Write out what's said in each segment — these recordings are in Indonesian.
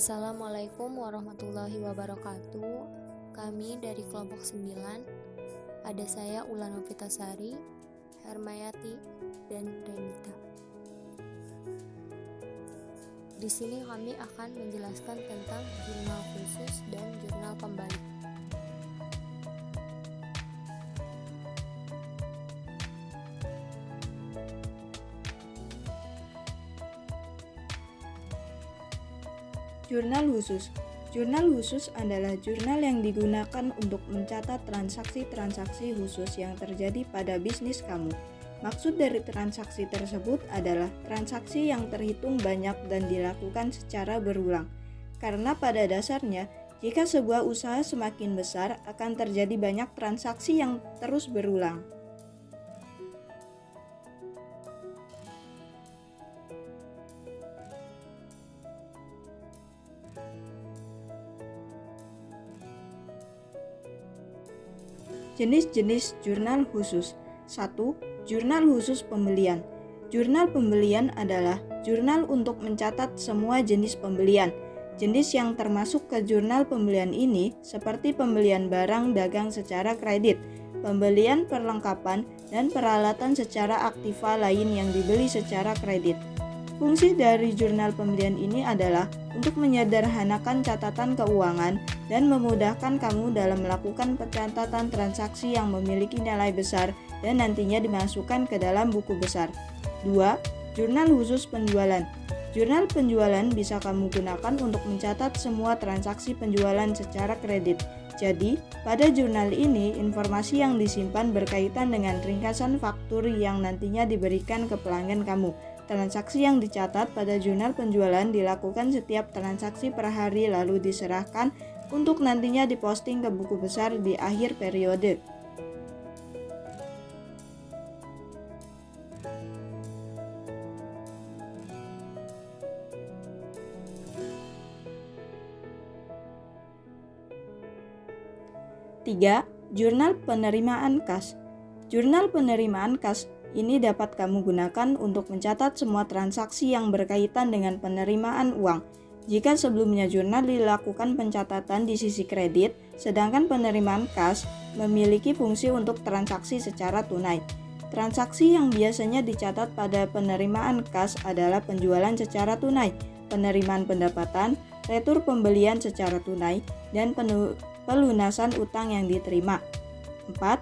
Assalamualaikum warahmatullahi wabarakatuh. Kami dari kelompok 9, ada saya Ulan Novitasari, Hermayati, dan Renita. Di sini kami akan menjelaskan tentang jurnal khusus dan jurnal pembalik. Jurnal khusus. Jurnal khusus adalah jurnal yang digunakan untuk mencatat transaksi-transaksi khusus yang terjadi pada bisnis kamu. Maksud dari transaksi tersebut adalah transaksi yang terhitung banyak dan dilakukan secara berulang. Karena pada dasarnya, jika sebuah usaha semakin besar, akan terjadi banyak transaksi yang terus berulang. Jenis-jenis jurnal khusus. 1. Jurnal khusus pembelian. Jurnal pembelian adalah jurnal untuk mencatat semua jenis pembelian. Jenis yang termasuk ke jurnal pembelian ini seperti pembelian barang dagang secara kredit, pembelian perlengkapan, dan peralatan secara aktiva lain yang dibeli secara kredit. Fungsi dari jurnal pembelian ini adalah untuk menyederhanakan catatan keuangan dan memudahkan kamu dalam melakukan pencatatan transaksi yang memiliki nilai besar dan nantinya dimasukkan ke dalam buku besar. 2. Jurnal khusus penjualan. Jurnal penjualan bisa kamu gunakan untuk mencatat semua transaksi penjualan secara kredit. Jadi, pada jurnal ini, informasi yang disimpan berkaitan dengan ringkasan faktur yang nantinya diberikan ke pelanggan kamu. Transaksi yang dicatat pada jurnal penjualan dilakukan setiap transaksi per hari lalu diserahkan untuk nantinya diposting ke buku besar di akhir periode. Tiga, jurnal penerimaan kas. Jurnal penerimaan kas ini dapat kamu gunakan untuk mencatat semua transaksi yang berkaitan dengan penerimaan uang. Jika sebelumnya jurnal dilakukan pencatatan di sisi kredit, sedangkan penerimaan kas memiliki fungsi untuk transaksi secara tunai. Transaksi yang biasanya dicatat pada penerimaan kas adalah penjualan secara tunai, penerimaan pendapatan, retur pembelian secara tunai, dan pelunasan utang yang diterima. 4.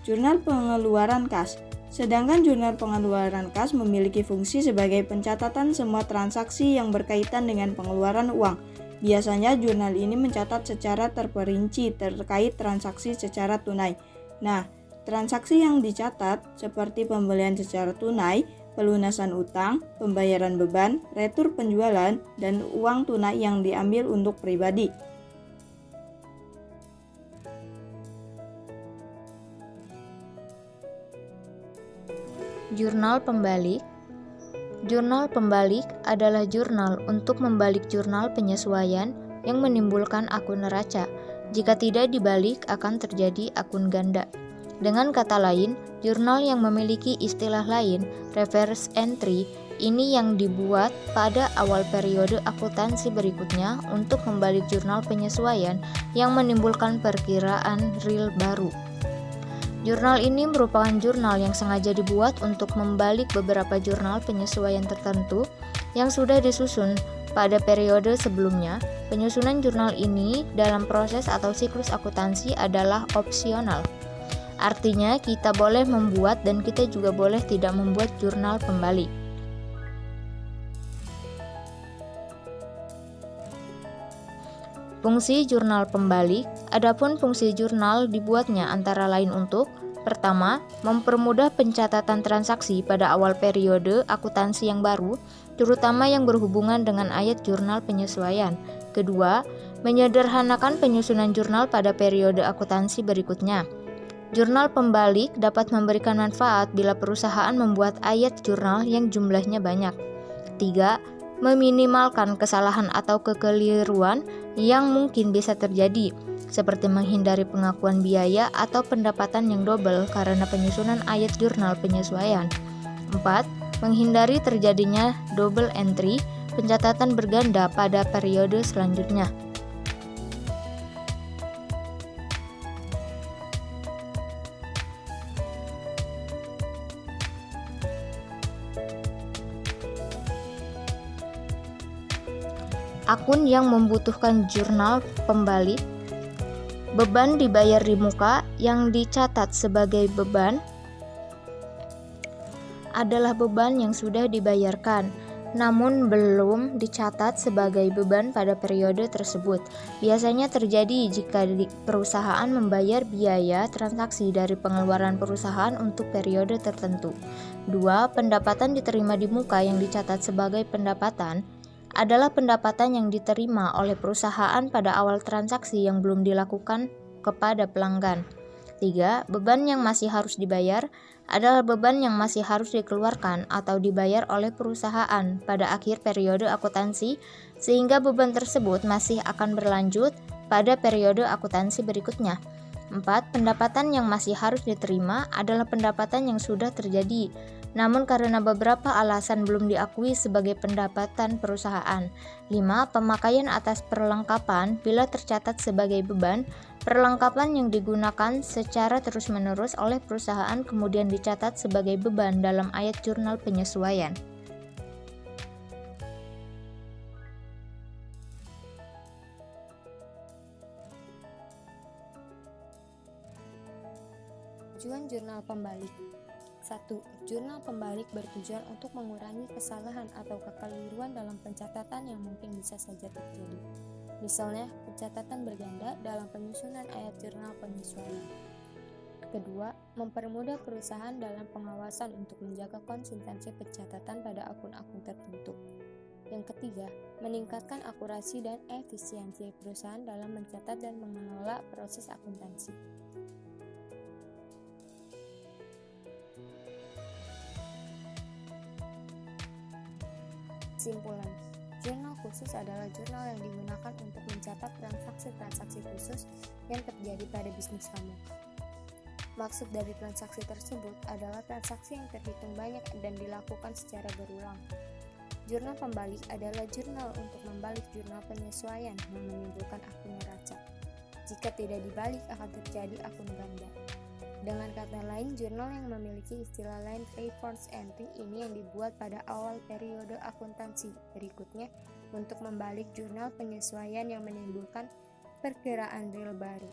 Jurnal pengeluaran kas. Sedangkan jurnal pengeluaran kas memiliki fungsi sebagai pencatatan semua transaksi yang berkaitan dengan pengeluaran uang. Biasanya jurnal ini mencatat secara terperinci terkait transaksi secara tunai. Nah, transaksi yang dicatat seperti pembelian secara tunai, pelunasan utang, pembayaran beban, retur penjualan, dan uang tunai yang diambil untuk pribadi. Jurnal pembalik. Jurnal pembalik adalah jurnal untuk membalik jurnal penyesuaian yang menimbulkan akun neraca. Jika tidak dibalik, akan terjadi akun ganda. Dengan kata lain, jurnal yang memiliki istilah lain, reverse entry, ini yang dibuat pada awal periode akuntansi berikutnya untuk membalik jurnal penyesuaian yang menimbulkan perkiraan real baru. Jurnal ini merupakan jurnal yang sengaja dibuat untuk membalik beberapa jurnal penyesuaian tertentu yang sudah disusun pada periode sebelumnya. Penyusunan jurnal ini dalam proses atau siklus akuntansi adalah opsional. Artinya, kita boleh membuat dan kita juga boleh tidak membuat jurnal pembalik. Fungsi jurnal pembalik. Adapun fungsi jurnal dibuatnya antara lain untuk: pertama, mempermudah pencatatan transaksi pada awal periode akuntansi yang baru, terutama yang berhubungan dengan ayat jurnal penyesuaian. Kedua, menyederhanakan penyusunan jurnal pada periode akuntansi berikutnya. Jurnal pembalik dapat memberikan manfaat bila perusahaan membuat ayat jurnal yang jumlahnya banyak. 3. Meminimalkan kesalahan atau kekeliruan yang mungkin bisa terjadi, seperti menghindari pengakuan biaya atau pendapatan yang double karena penyusunan ayat jurnal penyesuaian. 4. Menghindari terjadinya double entry pencatatan berganda pada periode selanjutnya. Akun yang membutuhkan jurnal pembalik. Beban dibayar di muka yang dicatat sebagai beban adalah beban yang sudah dibayarkan, namun belum dicatat sebagai beban pada periode tersebut. Biasanya terjadi jika perusahaan membayar biaya transaksi dari pengeluaran perusahaan untuk periode tertentu. 2. Pendapatan diterima di muka yang dicatat sebagai pendapatan adalah pendapatan yang diterima oleh perusahaan pada awal transaksi yang belum dilakukan kepada pelanggan. 3. Beban yang masih harus dibayar adalah beban yang masih harus dikeluarkan atau dibayar oleh perusahaan pada akhir periode akuntansi, sehingga beban tersebut masih akan berlanjut pada periode akuntansi berikutnya. 4. Pendapatan yang masih harus diterima adalah pendapatan yang sudah terjadi, namun karena beberapa alasan belum diakui sebagai pendapatan perusahaan. 5. Pemakaian atas perlengkapan bila tercatat sebagai beban. Perlengkapan yang digunakan secara terus-menerus oleh perusahaan kemudian dicatat sebagai beban dalam ayat jurnal penyesuaian. Tujuan jurnal pembalik. 1. Jurnal pembalik bertujuan untuk mengurangi kesalahan atau kekeliruan dalam pencatatan yang mungkin bisa saja terjadi. Misalnya, pencatatan berganda dalam penyusunan ayat jurnal penyesuaian. Kedua, mempermudah perusahaan dalam pengawasan untuk menjaga konsistensi pencatatan pada akun-akun tertentu. Yang ketiga, meningkatkan akurasi dan efisiensi perusahaan dalam mencatat dan mengelola proses akuntansi. Kesimpulan, jurnal khusus adalah jurnal yang digunakan untuk mencatat transaksi-transaksi khusus yang terjadi pada bisnis kamu. Maksud dari transaksi tersebut adalah transaksi yang terhitung banyak dan dilakukan secara berulang. Jurnal pembalik adalah jurnal untuk membalik jurnal penyesuaian yang menimbulkan akun neraca. Jika tidak dibalik akan terjadi akun ganda. Dengan kata lain, jurnal yang memiliki istilah lain reverse entry ini yang dibuat pada awal periode akuntansi berikutnya untuk membalik jurnal penyesuaian yang menimbulkan perkiraan real baru.